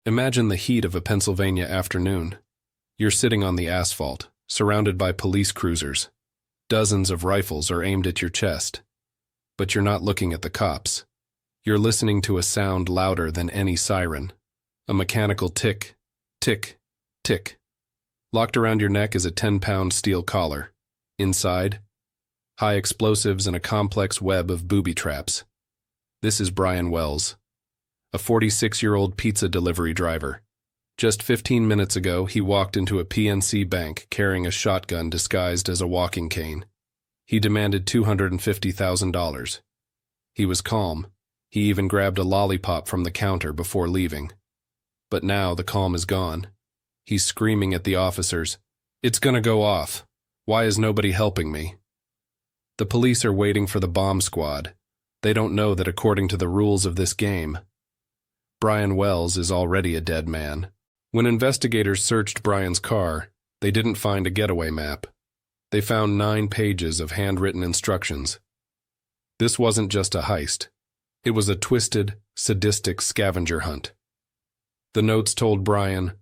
Imagine the heat of a Pennsylvania afternoon. You're sitting on the asphalt, surrounded by police cruisers. Dozens of rifles are aimed at your chest. But you're not looking at the cops. You're listening to a sound louder than any siren. A mechanical tick, tick, tick. Locked around your neck is a 10-pound steel collar. Inside, high explosives and a complex web of booby traps. This is Brian Wells, a 46-year-old pizza delivery driver. Just 15 minutes ago, he walked into a PNC bank carrying a shotgun disguised as a walking cane. He demanded $250,000. He was calm. He even grabbed a lollipop from the counter before leaving. But now the calm is gone. He's screaming at the officers, "It's gonna go off. Why is nobody helping me?" The police are waiting for the bomb squad. They don't know that according to the rules of this game, Brian Wells is already a dead man. When investigators searched Brian's car, they didn't find a getaway map. They found 9 pages of handwritten instructions. This wasn't just a heist. It was a twisted, sadistic scavenger hunt. The notes told Brian,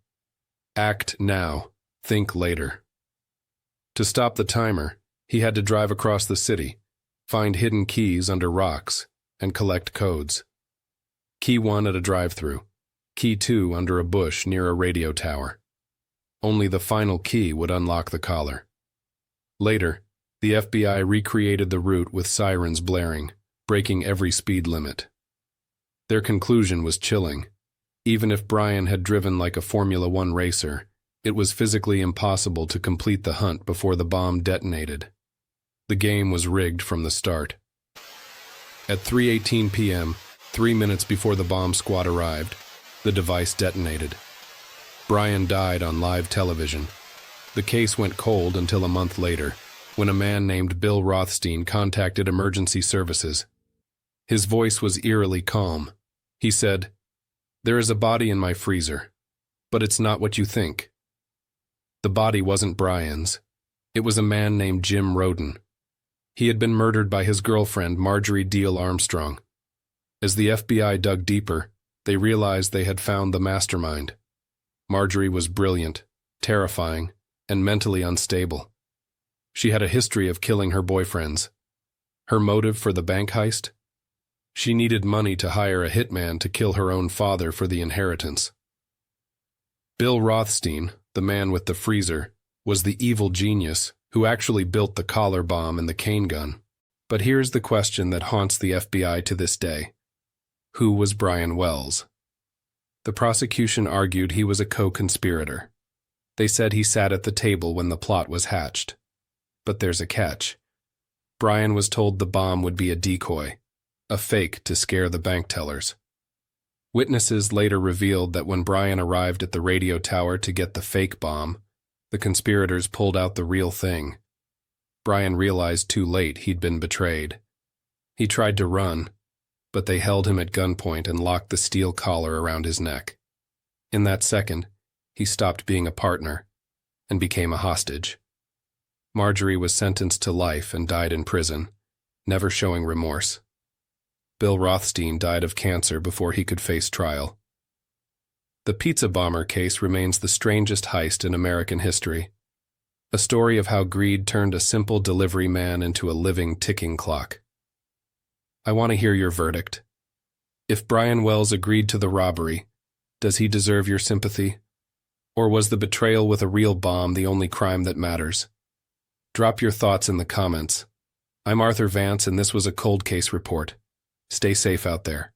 "Act now, think later." To stop the timer, he had to drive across the city, find hidden keys under rocks, and collect codes. Key 1 at a drive-thru, Key 2 under a bush near a radio tower. Only the final key would unlock the collar. Later, the FBI recreated the route with sirens blaring, breaking every speed limit. Their conclusion was chilling. Even if Brian had driven like a Formula One racer, it was physically impossible to complete the hunt before the bomb detonated. The game was rigged from the start. At 3:18 p.m., 3 minutes before the bomb squad arrived, the device detonated. Brian died on live television. The case went cold until a month later, when a man named Bill Rothstein contacted emergency services. His voice was eerily calm. He said, "There is a body in my freezer, but it's not what you think." The body wasn't Brian's. It was a man named Jim Roden. He had been murdered by his girlfriend, Marjorie Diehl-Armstrong. As the FBI dug deeper, they realized they had found the mastermind. Marjorie was brilliant, terrifying, and mentally unstable. She had a history of killing her boyfriends. Her motive for the bank heist? She needed money to hire a hitman to kill her own father for the inheritance. Bill Rothstein, the man with the freezer, was the evil genius who actually built the collar bomb and the cane gun. But here's the question that haunts the FBI to this day. Who was Brian Wells? The prosecution argued he was a co-conspirator. They said he sat at the table when the plot was hatched. But there's a catch. Brian was told the bomb would be a decoy, a fake to scare the bank tellers. Witnesses later revealed that when Brian arrived at the radio tower to get the fake bomb, the conspirators pulled out the real thing. Brian realized too late he'd been betrayed. He tried to run, but they held him at gunpoint and locked the steel collar around his neck. In that second, he stopped being a partner and became a hostage. Marjorie was sentenced to life and died in prison, never showing remorse. Bill Rothstein died of cancer before he could face trial. The pizza bomber case remains the strangest heist in American history. A story of how greed turned a simple delivery man into a living, ticking clock. I want to hear your verdict. If Brian Wells agreed to the robbery, does he deserve your sympathy? Or was the betrayal with a real bomb the only crime that matters? Drop your thoughts in the comments. I'm Arthur Vance, and this was a Cold Case Report. Stay safe out there.